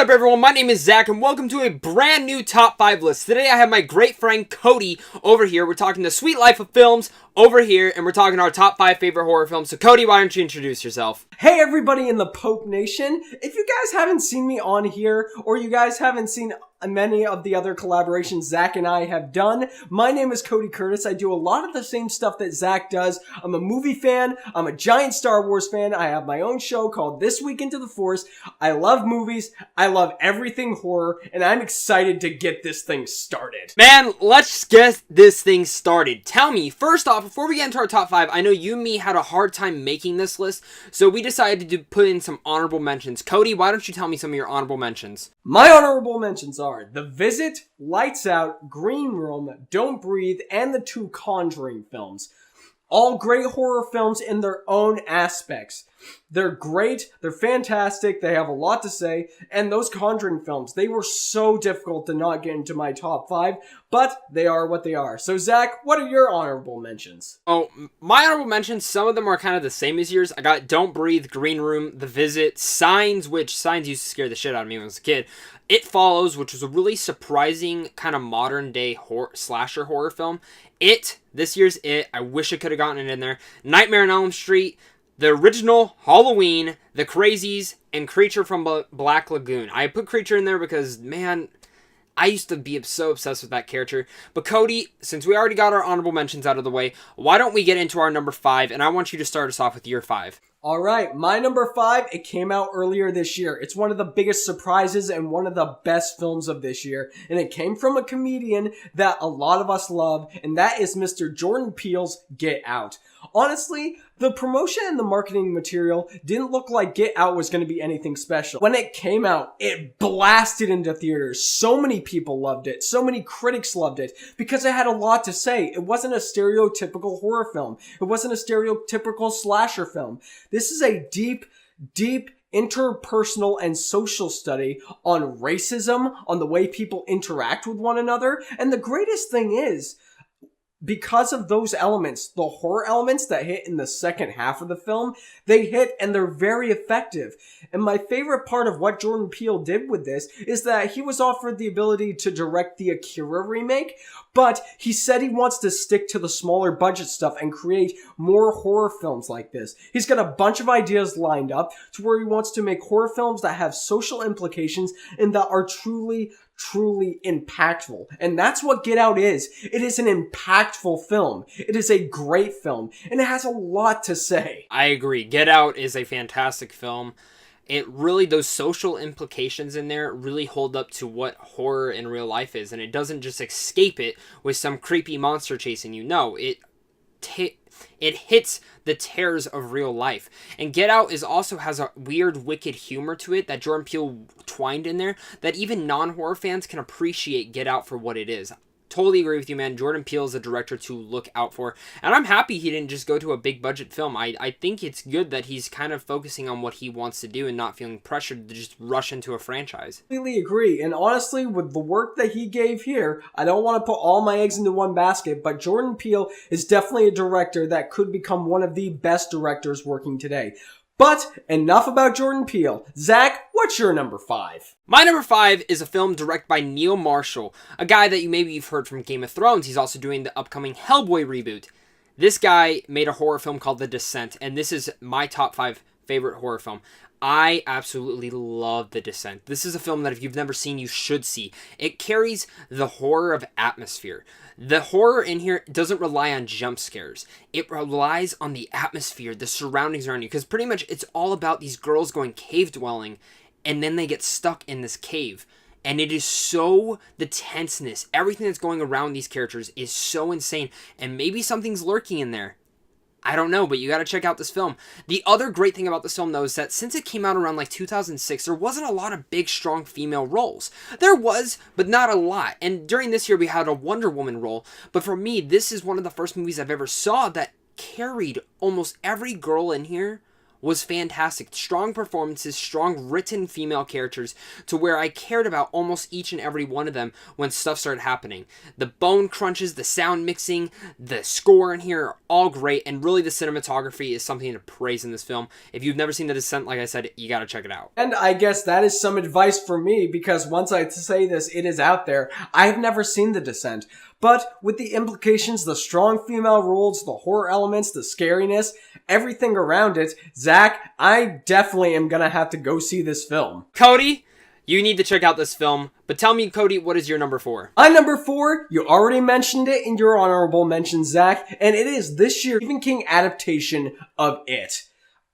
up, everyone? My name is Zach, and welcome to a brand new top 5 list. Today I have my great friend Cody over here. We're talking The Sweet Life of Films over here, and we're talking our top 5 favorite horror films. So Cody, why don't you introduce yourself? Hey everybody in the Pope Nation. If you guys haven't seen me on here, or you guys haven't seen many of the other collaborations Zach and I have done, my name is Cody Curtis. I do a lot of the same stuff that Zach does. I'm a movie fan. I'm a giant Star Wars fan. I have my own show called This Week Into the Force. I love movies. I love everything horror, and I'm excited to get this thing started. Man, let's get this thing started. Tell me, first off, before we get into our top 5, I know you and me had a hard time making this list, so we decided to put in some honorable mentions. Cody, why don't you tell me some of your honorable mentions? My honorable mentions are The Visit, Lights Out, Green Room, Don't Breathe, and the 2 Conjuring films. All great horror films in their own aspects. They're great, they're fantastic, they have a lot to say, and those Conjuring films, they were so difficult to not get into my top 5, but they are what they are. So Zach, what are your honorable mentions? Oh, my honorable mentions, some of them are kind of the same as yours. I got Don't Breathe, Green Room, The Visit, Signs, which Signs used to scare the shit out of me when I was a kid. It Follows, which was a really surprising kind of modern day slasher horror film. This year's It, I wish I could have gotten it in there. Nightmare on Elm Street, the original Halloween, The Crazies, and Creature from Black Lagoon. I put Creature in there because, man, I used to be so obsessed with that character. But Cody, since we already got our honorable mentions out of the way, why don't we get into our number 5, and I want you to start us off with your 5. Alright, my number 5, it came out earlier this year. It's one of the biggest surprises and one of the best films of this year. And it came from a comedian that a lot of us love, and that is Mr. Jordan Peele's Get Out. Honestly, the promotion and the marketing material didn't look like Get Out was going to be anything special. When it came out, it blasted into theaters. So many people loved it. So many critics loved it because it had a lot to say. It wasn't a stereotypical horror film. It wasn't a stereotypical slasher film. This is a deep interpersonal and social study on racism, on the way people interact with one another. And the greatest thing is, because of those elements, the horror elements that hit in the second half of the film, they hit and they're very effective. And my favorite part of what Jordan Peele did with this is that he was offered the ability to direct the Akira remake, but he said he wants to stick to the smaller budget stuff and create more horror films like this. He's got a bunch of ideas lined up to where he wants to make horror films that have social implications and that are truly impactful. And that's what Get Out is. It is an impactful film. It is a great film. And it has a lot to say. I agree. Get Out is a fantastic film. Those social implications in there really hold up to what horror in real life is. And it doesn't just escape it with some creepy monster chasing you. No, it hits the terrors of real life. And Get Out also has a weird, wicked humor to it that Jordan Peele twined in there that even non-horror fans can appreciate Get Out for what it is. Totally agree with you, man. Jordan Peele is a director to look out for. And I'm happy he didn't just go to a big budget film. I think it's good that he's kind of focusing on what he wants to do and not feeling pressured to just rush into a franchise. Completely agree. And honestly, with the work that he gave here, I don't want to put all my eggs into one basket, but Jordan Peele is definitely a director that could become one of the best directors working today. But enough about Jordan Peele. Zach, what's your number 5? My number 5 is a film directed by Neil Marshall, a guy that you've heard from Game of Thrones. He's also doing the upcoming Hellboy reboot. This guy made a horror film called The Descent, and this is my top 5 favorite horror film. I absolutely love The Descent. This is a film that if you've never seen, you should see. It carries the horror of atmosphere. The horror in here doesn't rely on jump scares. It relies on the atmosphere, the surroundings around you, because pretty much it's all about these girls going cave dwelling, and then they get stuck in this cave. And it is the tenseness, everything that's going around these characters is so insane, and maybe something's lurking in there. I don't know, but you gotta check out this film. The other great thing about this film, though, is that since it came out around 2006, there wasn't a lot of big, strong female roles. There was, but not a lot. And during this year, we had a Wonder Woman role. But for me, this is one of the first movies I've ever saw that carried almost every girl in here was fantastic. Strong performances, strong written female characters to where I cared about almost each and every one of them when stuff started happening. The bone crunches, the sound mixing, the score in here are all great, and really the cinematography is something to praise in this film. If you've never seen The Descent, like I said, you gotta check it out. And I guess that is some advice for me, because once I say this, it is out there. I have never seen The Descent. But with the implications, the strong female roles, the horror elements, the scariness, everything around it, Zach, I definitely am gonna have to go see this film. Cody, you need to check out this film. But tell me, Cody, what is your number 4? My number 4, you already mentioned it in your honorable mention, Zach, and it is this year's Stephen King adaptation of It.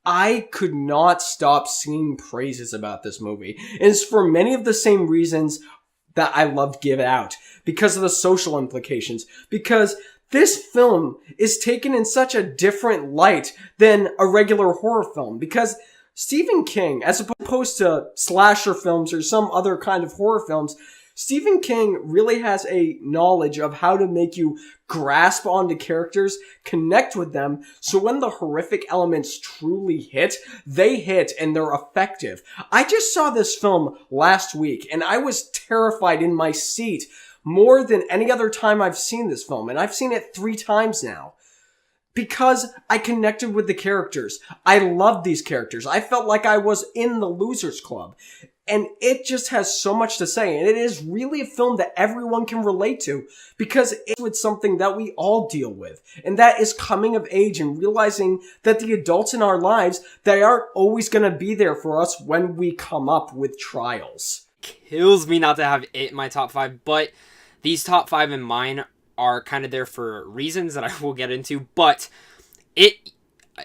I could not stop singing praises about this movie. And it's for many of the same reasons that I loved Get Out. Because of the social implications. Because this film is taken in such a different light than a regular horror film. Because Stephen King, as opposed to slasher films or some other kind of horror films, Stephen King really has a knowledge of how to make you grasp onto characters, connect with them, so when the horrific elements truly hit, they hit and they're effective. I just saw this film last week and I was terrified in my seat more than any other time I've seen this film, and I've seen it 3 times now. Because I connected with the characters. I loved these characters. I felt like I was in the Losers Club. And it just has so much to say. And it is really a film that everyone can relate to. Because it's something that we all deal with. And that is coming of age and realizing that the adults in our lives, they aren't always going to be there for us when we come up with trials. Kills me not to have it in my top 5, but these top 5 in mine are kind of there for reasons that I will get into, but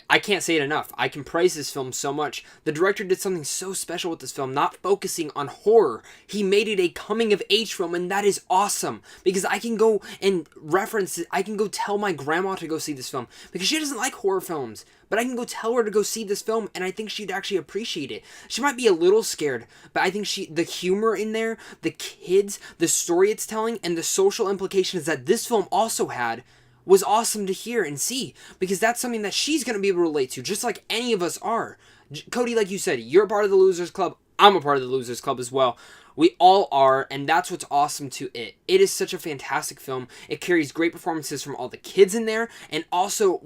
I can't say it enough. I can praise this film so much. The director did something so special with this film, not focusing on horror. He made it a coming-of-age film, and that is awesome. Because I can go and reference it. I can go tell my grandma to go see this film. Because she doesn't like horror films. But I can go tell her to go see this film, and I think she'd actually appreciate it. She might be a little scared, but I think the humor in there, the kids, the story it's telling, and the social implications that this film also had was awesome to hear and see, because that's something that she's going to be able to relate to, just like any of us are. Cody, like you said, you're a part of the Losers Club. I'm a part of the Losers Club as well. We all are, and that's what's awesome to it. It is such a fantastic film. It carries great performances from all the kids in there, and also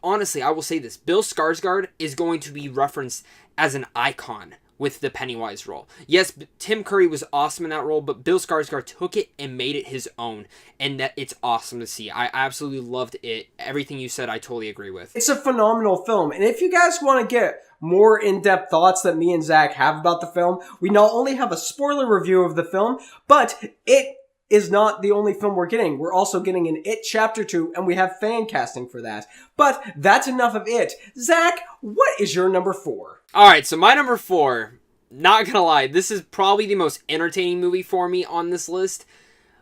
honestly, I will say this, Bill Skarsgård is going to be referenced as an icon with the Pennywise role. Yes, Tim Curry was awesome in that role, but Bill Skarsgård took it and made it his own, and that it's awesome to see. I absolutely loved it. Everything you said, I totally agree with. It's a phenomenal film, and if you guys want to get more in-depth thoughts that me and Zach have about the film, we not only have a spoiler review of the film, but it is not the only film we're getting. We're also getting an It Chapter 2, and we have fan casting for that. But that's enough of it. Zach, what is your number 4? Alright, so my number 4, not gonna lie, this is probably the most entertaining movie for me on this list,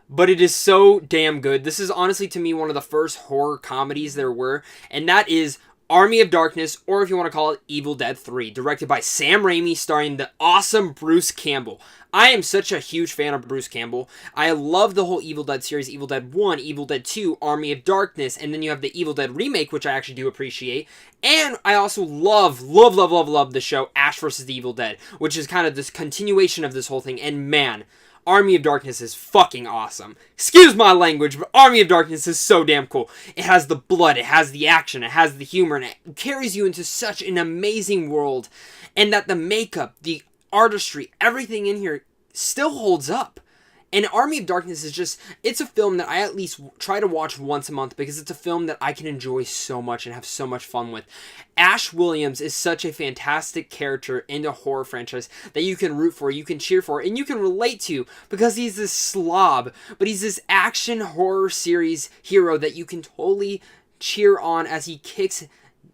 but it is so damn good. This is honestly, to me, one of the first horror comedies there were, and that is Army of Darkness, or if you want to call it Evil Dead 3, directed by Sam Raimi, starring the awesome Bruce Campbell. I am such a huge fan of Bruce Campbell. I love the whole Evil Dead series, Evil Dead 1, Evil Dead 2, Army of Darkness, and then you have the Evil Dead remake, which I actually do appreciate. And I also love the show Ash vs. the Evil Dead, which is kind of this continuation of this whole thing, and man, Army of Darkness is fucking awesome. Excuse my language, but Army of Darkness is so damn cool. It has the blood, it has the action, it has the humor, and it carries you into such an amazing world. And that the makeup, the artistry, everything in here still holds up. And Army of Darkness is just, it's a film that I at least try to watch once a month because it's a film that I can enjoy so much and have so much fun with. Ash Williams is such a fantastic character in the horror franchise that you can root for, you can cheer for, and you can relate to because he's this slob, but he's this action horror series hero that you can totally cheer on as he kicks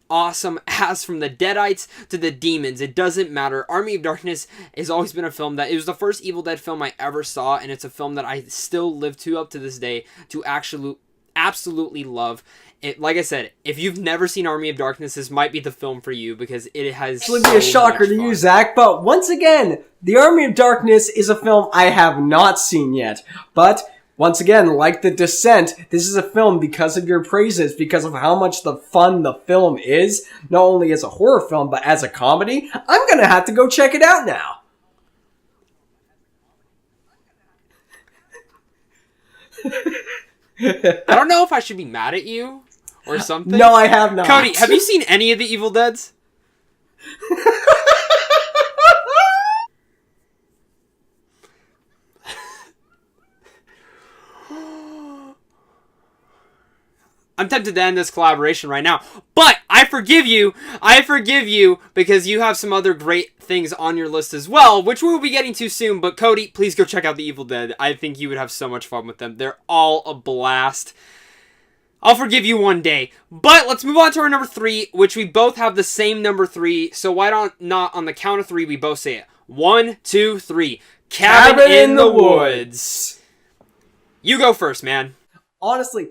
awesome ass from the Deadites to the demons. It doesn't matter. Army of Darkness has always been a film that, it was the first Evil Dead film I ever saw, and it's a film that I still live to up to this day to actually absolutely love. It, like I said, if you've never seen Army of Darkness, this might be the film for you because it has This would be a shocker to you, Zach, but once again, The Army of Darkness is a film I have not seen yet, but Once again, like The Descent, this is a film because of your praises, because of how much fun the film is, not only as a horror film, but as a comedy. I'm gonna have to go check it out now. I don't know if I should be mad at you or something. No, I have not. Cody, have you seen any of the Evil Deads? I'm tempted to end this collaboration right now, but I forgive you. I forgive you because you have some other great things on your list as well, which we will be getting to soon. But Cody, please go check out The Evil Dead. I think you would have so much fun with them. They're all a blast. I'll forgive you one day. But let's move on to our number 3, which we both have the same number 3. So why not on the count of 3 we both say it? 1, 2, 3. Cabin in the Woods. You go first, man. Honestly,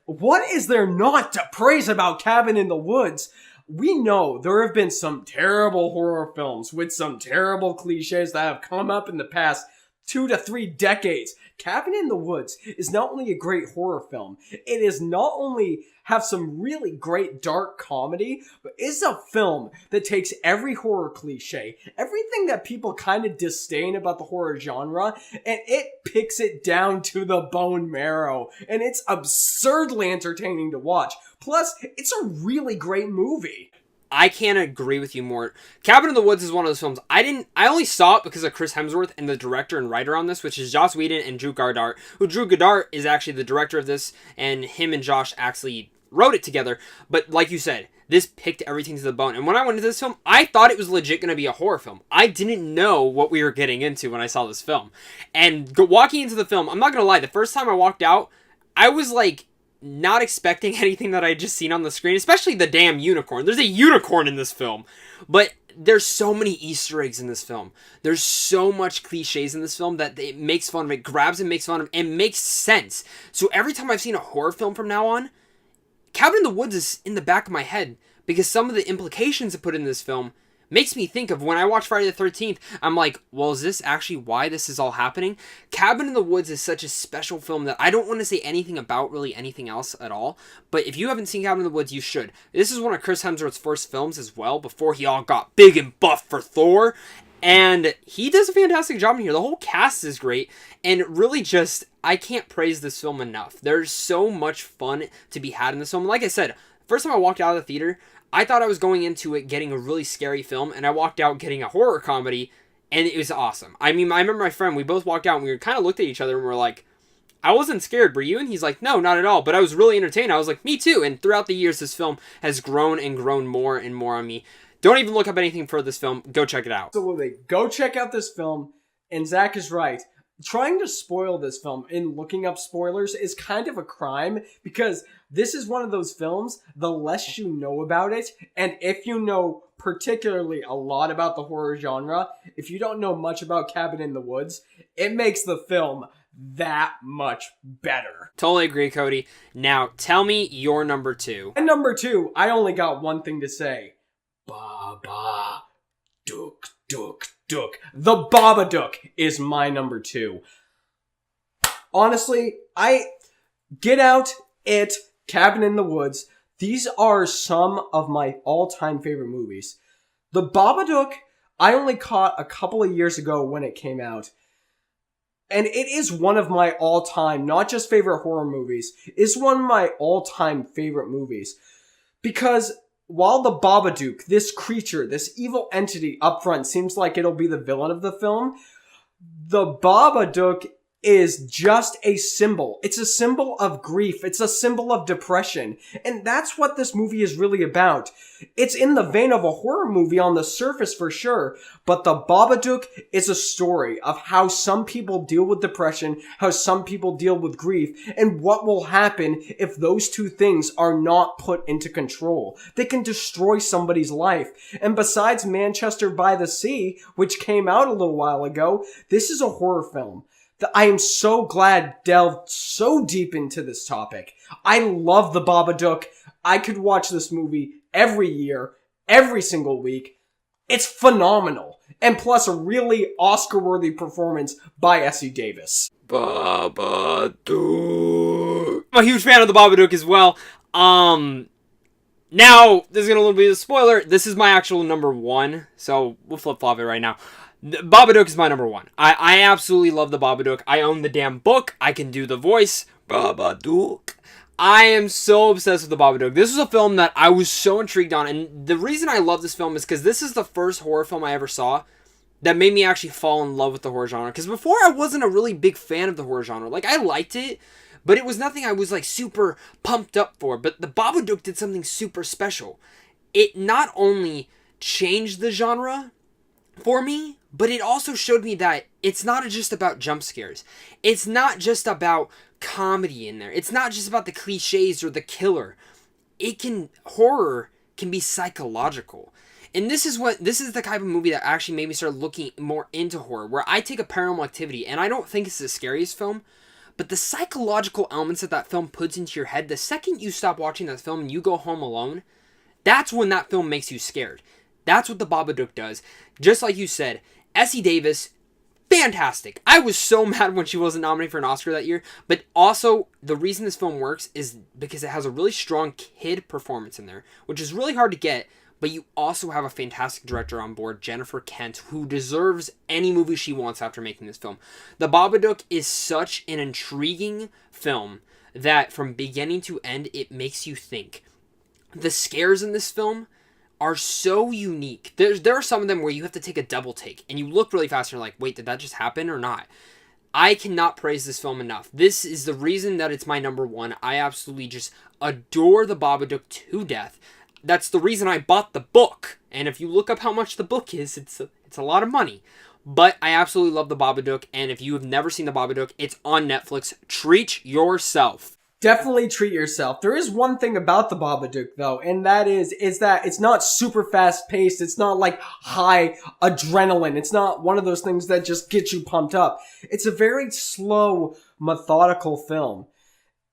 what is there not to praise about Cabin in the Woods? We know there have been some terrible horror films with some terrible cliches that have come up in the past 2 to 3 decades. Cabin in the Woods is not only a great horror film, it is not only have some really great dark comedy, but it's a film that takes every horror cliche, everything that people kind of disdain about the horror genre, and it picks it down to the bone marrow. And it's absurdly entertaining to watch. Plus, it's a really great movie. I can't agree with you more. Cabin in the Woods is one of those films I only saw it because of Chris Hemsworth and the director and writer on this, which is Joss Whedon and Drew Goddard, who Drew Goddard is actually the director of this, and him and Josh actually wrote it together. But like you said, this picked everything to the bone. And when I went into this film, I thought it was legit going to be a horror film. I didn't know what we were getting into when I saw this film. And walking into the film, I'm not going to lie, the first time I walked out, I was like, not expecting anything that I had just seen on the screen, especially the damn unicorn. There's a unicorn in this film, but there's so many Easter eggs in this film. There's so much cliches in this film that it makes fun of it, grabs and makes fun of it, and makes sense. So every time I've seen a horror film from now on, Cabin in the Woods is in the back of my head because some of the implications it put in this film makes me think of when I watch Friday the 13th, I'm like, well, is this actually why this is all happening? Cabin in the Woods is such a special film that I don't want to say anything about really anything else at all. But if you haven't seen Cabin in the Woods, you should. This is one of Chris Hemsworth's first films as well, before he all got big and buff for Thor. And he does a fantastic job in here. The whole cast is great. And really just, I can't praise this film enough. There's so much fun to be had in this film. Like I said, first time I walked out of the theater, I thought I was going into it getting a really scary film, and I walked out getting a horror comedy, and it was awesome. I mean, I remember my friend, we both walked out, and we kind of looked at each other, and we were like, I wasn't scared, were you? And he's like, no, not at all, but I was really entertained. I was like, me too, and throughout the years, this film has grown and grown more and more on me. Don't even look up anything for this film. Go check it out. Absolutely. Go check out this film, and Zach is right. Trying to spoil this film and looking up spoilers is kind of a crime because this is one of those films, the less you know about it, and if you know particularly a lot about the horror genre, if you don't know much about Cabin in the Woods, it makes the film that much better. Totally agree, Cody. Now, tell me your number 2. And number 2, I only got one thing to say. Baba Duk Duk Duk. The Babadook is my number 2. Honestly, Get Out, It, Cabin in the Woods, these are some of my all-time favorite movies. The Babadook, I only caught a couple of years ago when it came out. And it is one of my all-time, not just favorite horror movies, it's one of my all-time favorite movies. Because while the Babadook, this creature, this evil entity up front seems like it'll be the villain of the film, the Babadook is just a symbol. It's a symbol of grief. It's a symbol of depression. And that's what this movie is really about. It's in the vein of a horror movie on the surface for sure, but the Babadook is a story of how some people deal with depression, how some people deal with grief, and what will happen if those two things are not put into control. They can destroy somebody's life. And besides Manchester by the Sea, which came out a little while ago, this is a horror film. I am so glad delved so deep into this topic. I love the Babadook. I could watch this movie every year, every single week. It's phenomenal. And plus a really Oscar-worthy performance by Essie Davis. Babadook. I'm a huge fan of the Babadook as well. Now, this is going to a little bit of a spoiler. This is my actual number one, so we'll flip-flop it right now. The Babadook is my number one. I absolutely love the Babadook. I own the damn book. I can do the voice. Babadook. I am so obsessed with the Babadook. This was a film that I was so intrigued on, and the reason I love this film is because this is the first horror film I ever saw that made me actually fall in love with the horror genre. Because before, I wasn't a really big fan of the horror genre. Like, I liked it, but it was nothing I was, like, super pumped up for. But the Babadook did something super special. It not only changed the genre for me, but it also showed me that it's not just about jump scares. It's not just about comedy in there. It's not just about the cliches or the killer. Horror can be psychological. And this is the type of movie that actually made me start looking more into horror, where I take a Paranormal Activity, and I don't think it's the scariest film, but the psychological elements that film puts into your head, the second you stop watching that film and you go home alone, that's when that film makes you scared. That's what the Babadook does. Just like you said, Essie Davis, fantastic. I was so mad when she wasn't nominated for an Oscar that year, but also the reason this film works is because it has a really strong kid performance in there, which is really hard to get. But you also have a fantastic director on board, Jennifer Kent, who deserves any movie she wants after making this film. The Babadook is such an intriguing film that from beginning to end, it makes you think. The scares in this film are so unique. There are some of them where you have to take a double take, and you look really fast and you're like, wait, did that just happen or not? I cannot praise this film enough. This is the reason that it's my number one. I absolutely just adore the Babadook to death. That's the reason I bought the book. And if you look up how much the book is, it's a lot of money. But I absolutely love the Babadook. And if you have never seen the Babadook, it's on Netflix. Treat yourself. Definitely treat yourself. There is one thing about the Babadook, though, and that is that it's not super fast-paced. It's not like high adrenaline. It's not one of those things that just get you pumped up. It's a very slow, methodical film.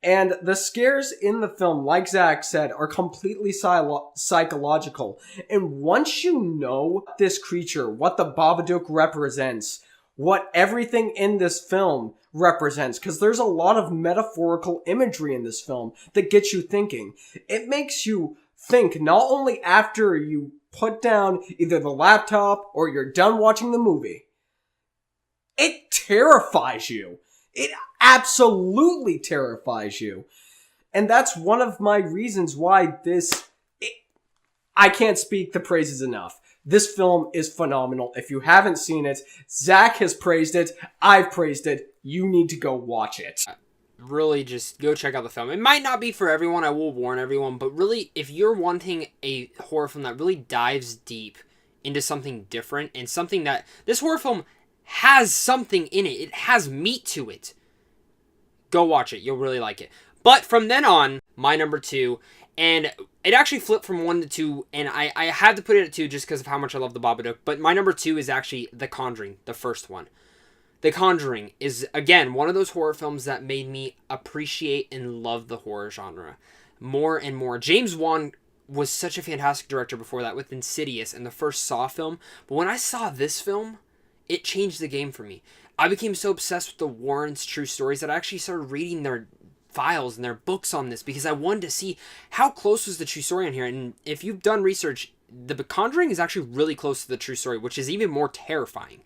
And the scares in the film, like Zach said, are completely psychological. And once you know this creature, what the Babadook represents, what everything in this film represents, because there's a lot of metaphorical imagery in this film that gets you thinking. It makes you think not only after you put down either the laptop or you're done watching the movie. It terrifies you. It absolutely terrifies you. And that's one of my reasons why I can't speak the praises enough. This film is phenomenal. If you haven't seen it, Zach has praised it. I've praised it. You need to go watch it. Really, just go check out the film. It might not be for everyone, I will warn everyone, but really, if you're wanting a horror film that really dives deep into something different and something that... This horror film has something in it. It has meat to it. Go watch it. You'll really like it. But from then on, my number two, and it actually flipped from 1 to 2, and I had to put it at 2 just because of how much I love the Babadook, but my number 2 is actually The Conjuring, the first one. The Conjuring is, again, one of those horror films that made me appreciate and love the horror genre more and more. James Wan was such a fantastic director before that with Insidious and the first Saw film, but when I saw this film, it changed the game for me. I became so obsessed with the Warrens' true stories that I actually started reading their files and their books on this because I wanted to see how close was the true story on here. And if you've done research, The Conjuring is actually really close to the true story, which is even more terrifying.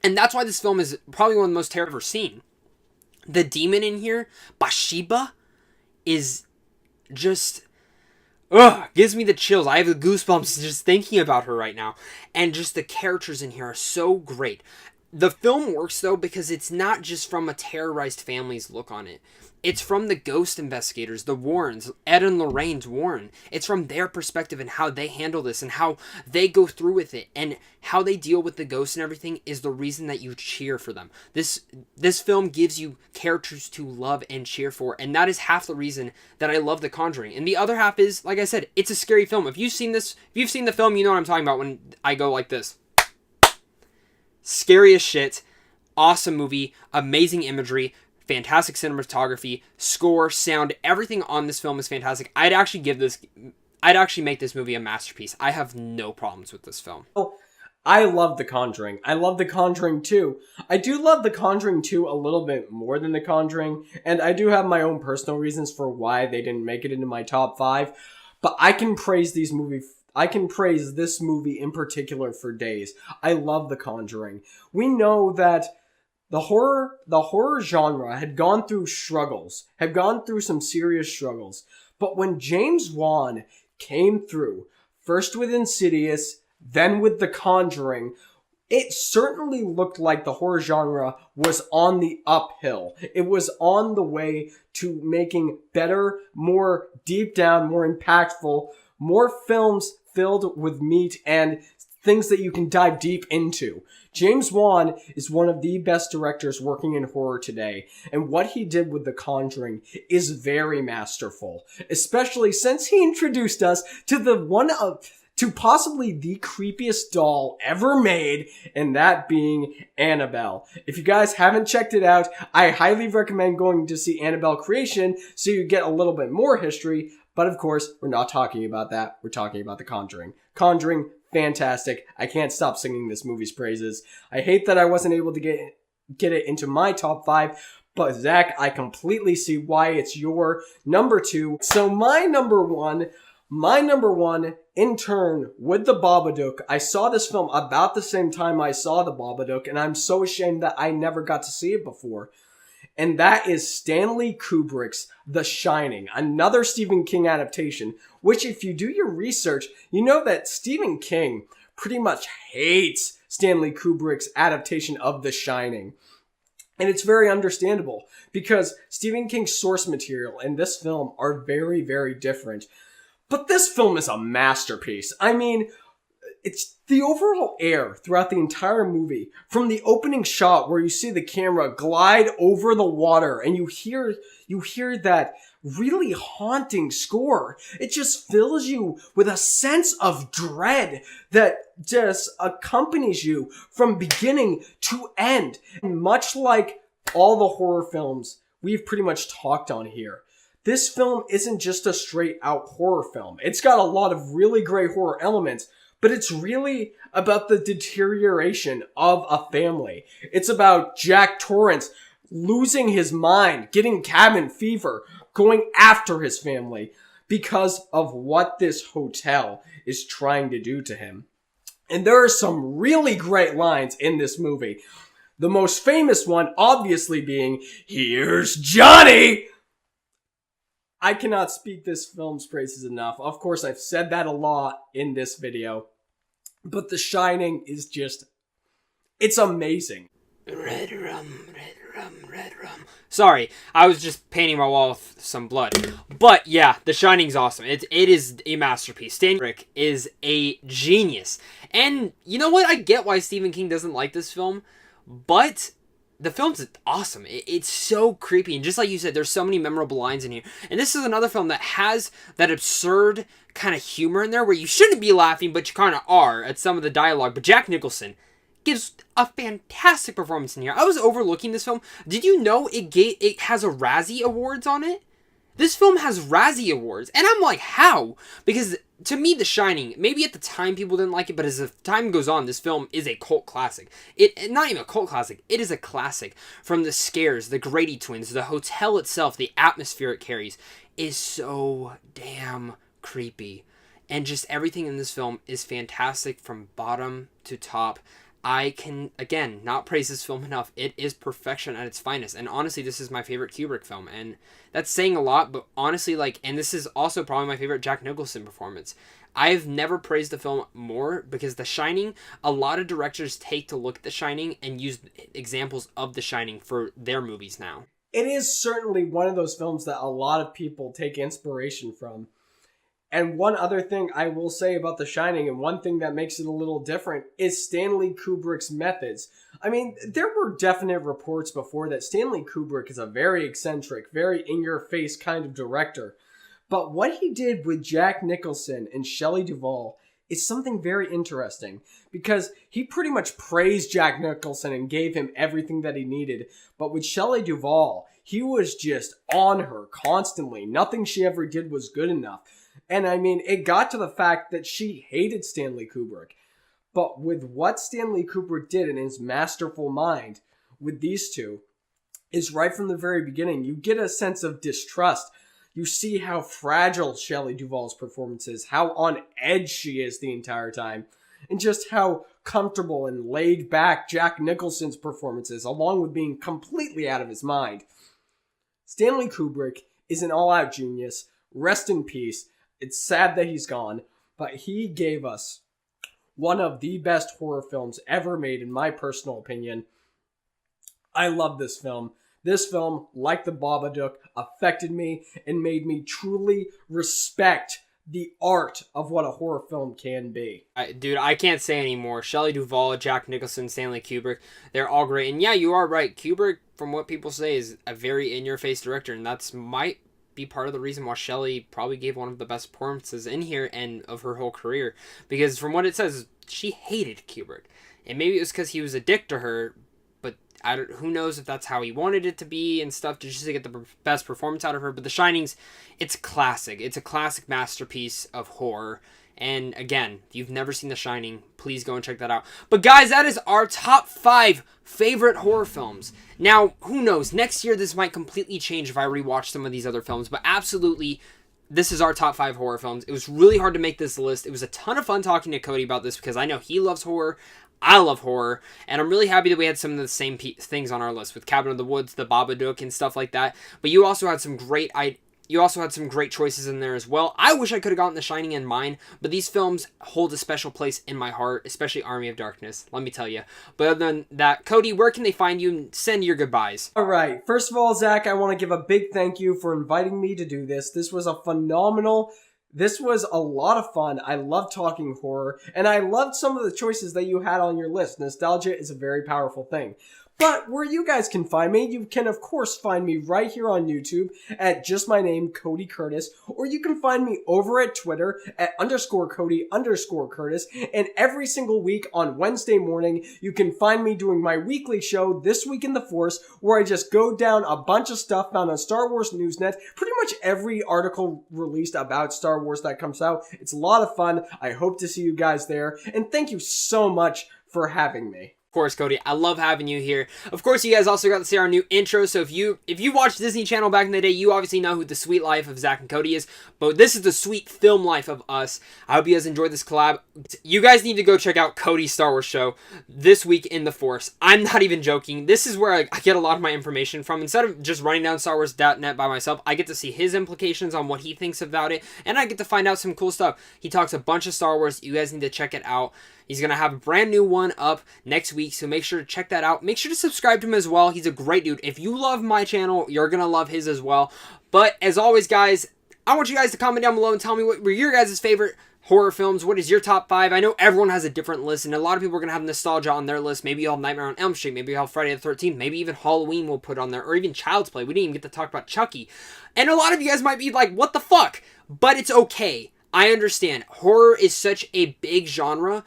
And that's why this film is probably one of the most terrifying I've ever seen. The demon in here, Bathsheba, is just... gives me the chills. I have the goosebumps just thinking about her right now. And just the characters in here are so great. The film works, though, because it's not just from a terrorized family's look on it. It's from the ghost investigators, the Warrens, Ed and Lorraine's Warren. It's from their perspective and how they handle this and how they go through with it and how they deal with the ghosts and everything is the reason that you cheer for them. This film gives you characters to love and cheer for, and that is half the reason that I love The Conjuring. And the other half is, like I said, it's a scary film. If you've seen the film, you know what I'm talking about when I go like this. Scary as shit, awesome movie, amazing imagery, fantastic cinematography, score, sound, everything on this film is fantastic. I'd actually make this movie a masterpiece. I have no problems with this film. I love The Conjuring. I love The Conjuring 2. I do love The Conjuring 2 a little bit more than The Conjuring, and I do have my own personal reasons for why they didn't make it into my top 5, but I can praise these movies. I can praise this movie in particular for days. I love The Conjuring. We know that the horror genre had gone through some serious struggles. But when James Wan came through, first with Insidious, then with The Conjuring, it certainly looked like the horror genre was on the uphill. It was on the way to making better, more deep down, more impactful, more films filled with meat and things that you can dive deep into. James Wan is one of the best directors working in horror today, and what he did with The Conjuring is very masterful, especially since he introduced us to possibly the creepiest doll ever made, and that being Annabelle. If you guys haven't checked it out, I highly recommend going to see Annabelle Creation so you get a little bit more history, but of course, we're not talking about that. We're talking about The Conjuring. Conjuring, fantastic. I can't stop singing this movie's praises. I hate that I wasn't able to get it into my top 5, but Zach, I completely see why it's your number 2. So my number one, in turn, with The Babadook. I saw this film about the same time I saw The Babadook, and I'm so ashamed that I never got to see it before. And that is Stanley Kubrick's The Shining, another Stephen King adaptation, which if you do your research, you know that Stephen King pretty much hates Stanley Kubrick's adaptation of The Shining. And it's very understandable, because Stephen King's source material and this film are very, very different. But this film is a masterpiece. I mean, it's the overall air throughout the entire movie, from the opening shot where you see the camera glide over the water and you hear that really haunting score. It just fills you with a sense of dread that just accompanies you from beginning to end. And much like all the horror films we've pretty much talked on here, this film isn't just a straight out horror film. It's got a lot of really great horror elements, but it's really about the deterioration of a family. It's about Jack Torrance losing his mind, getting cabin fever, going after his family because of what this hotel is trying to do to him. And there are some really great lines in this movie. The most famous one obviously being, "Here's Johnny!" I cannot speak this film's praises enough. Of course, I've said that a lot in this video. But The Shining is just, it's amazing. Red rum, red rum, red rum. Sorry, I was just painting my wall with some blood. But yeah, The Shining's awesome. It is a masterpiece. Stanley Kubrick is a genius. And you know what? I get why Stephen King doesn't like this film, but the film's awesome. It's so creepy. And just like you said, there's so many memorable lines in here. And this is another film that has that absurd kind of humor in there where you shouldn't be laughing, but you kind of are at some of the dialogue. But Jack Nicholson gives a fantastic performance in here. I was overlooking this film. Did you know it has a Razzie Awards on it? This film has Razzie Awards. And I'm like, how? Because to me, The Shining, maybe at the time people didn't like it, but as the time goes on, this film is a cult classic. Not even a cult classic, it is a classic. From the scares, the Grady twins, the hotel itself, the atmosphere it carries is so damn creepy. And just everything in this film is fantastic from bottom to top. I can, again, not praise this film enough. It is perfection at its finest. And honestly, this is my favorite Kubrick film. And that's saying a lot, but honestly, and this is also probably my favorite Jack Nicholson performance. I've never praised the film more because The Shining, a lot of directors take to look at The Shining and use examples of The Shining for their movies now. It is certainly one of those films that a lot of people take inspiration from. And one other thing I will say about The Shining, and one thing that makes it a little different, is Stanley Kubrick's methods. I mean, there were definite reports before that Stanley Kubrick is a very eccentric, very in-your-face kind of director. But what he did with Jack Nicholson and Shelley Duvall is something very interesting, because he pretty much praised Jack Nicholson and gave him everything that he needed. But with Shelley Duvall, he was just on her constantly. Nothing she ever did was good enough. And I mean, it got to the fact that she hated Stanley Kubrick. But with what Stanley Kubrick did in his masterful mind with these two, is right from the very beginning, you get a sense of distrust. You see how fragile Shelley Duvall's performance is, how on edge she is the entire time, and just how comfortable and laid back Jack Nicholson's performance is, along with being completely out of his mind. Stanley Kubrick is an all-out genius. Rest in peace. It's sad that he's gone, but he gave us one of the best horror films ever made, in my personal opinion. I love this film. This film, like The Babadook, affected me and made me truly respect the art of what a horror film can be. Dude, I can't say anymore. Shelley Duvall, Jack Nicholson, Stanley Kubrick, they're all great. And yeah, you are right. Kubrick, from what people say, is a very in-your-face director, and that's might be part of the reason why Shelley probably gave one of the best performances in here and of her whole career. Because from what it says, she hated Kubrick. And maybe it was because he was a dick to her, but who knows if that's how he wanted it to be and stuff, just to get the best performance out of her. But The Shining's, it's classic. It's a classic masterpiece of horror. And again, if you've never seen The Shining, please go and check that out. But guys, that is our top 5 favorite horror films. Now, who knows? Next year, this might completely change if I rewatch some of these other films. But absolutely, this is our top 5 horror films. It was really hard to make this list. It was a ton of fun talking to Cody about this because I know he loves horror. I love horror, and I'm really happy that we had some of the same things on our list with Cabin in the Woods, The Babadook, and stuff like that. But you also had some great choices in there as well. I wish I could have gotten The Shining in mine, but these films hold a special place in my heart, especially Army of Darkness, let me tell you. But other than that, Cody, where can they find you and send your goodbyes? All right. First of all, Zach, I want to give a big thank you for inviting me to do this. This was a lot of fun. I love talking horror, and I loved some of the choices that you had on your list. Nostalgia is a very powerful thing. But where you guys can find me, you can of course find me right here on YouTube at just my name, Cody Curtis, or you can find me over at Twitter at _Cody_Curtis, and every single week on Wednesday morning, you can find me doing my weekly show, This Week in the Force, where I just go down a bunch of stuff found on Star Wars Newsnet, pretty much every article released about Star Wars that comes out. It's a lot of fun. I hope to see you guys there, and thank you so much for having me. Of course, Cody, I love having you here. Of course, you guys also got to see our new intro, so if you watched Disney Channel back in the day, you obviously know who the sweet life of Zach and Cody is, but this is the sweet film life of us. I hope you guys enjoyed this collab. You guys need to go check out Cody's Star Wars show, This Week in the Force. I'm not even joking. This is where I get a lot of my information from. Instead of just running down StarWars.net by myself, I get to see his implications on what he thinks about it, and I get to find out some cool stuff. He talks a bunch of Star Wars. You guys need to check it out. He's going to have a brand new one up next week, so make sure to check that out. Make sure to subscribe to him as well. He's a great dude. If you love my channel, you're going to love his as well. But as always, guys, I want you guys to comment down below and tell me what were your guys' favorite horror films. What is your top 5? I know everyone has a different list, and a lot of people are going to have nostalgia on their list. Maybe you'll have Nightmare on Elm Street. Maybe you'll have Friday the 13th. Maybe even Halloween we'll put on there, or even Child's Play. We didn't even get to talk about Chucky. And a lot of you guys might be like, what the fuck? But it's okay. I understand. Horror is such a big genre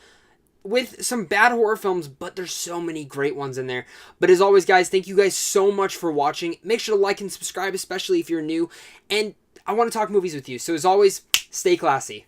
with some bad horror films, but there's so many great ones in there. But as always, guys, thank you guys so much for watching. Make sure to like and subscribe, especially if you're new. And I want to talk movies with you. So as always, stay classy.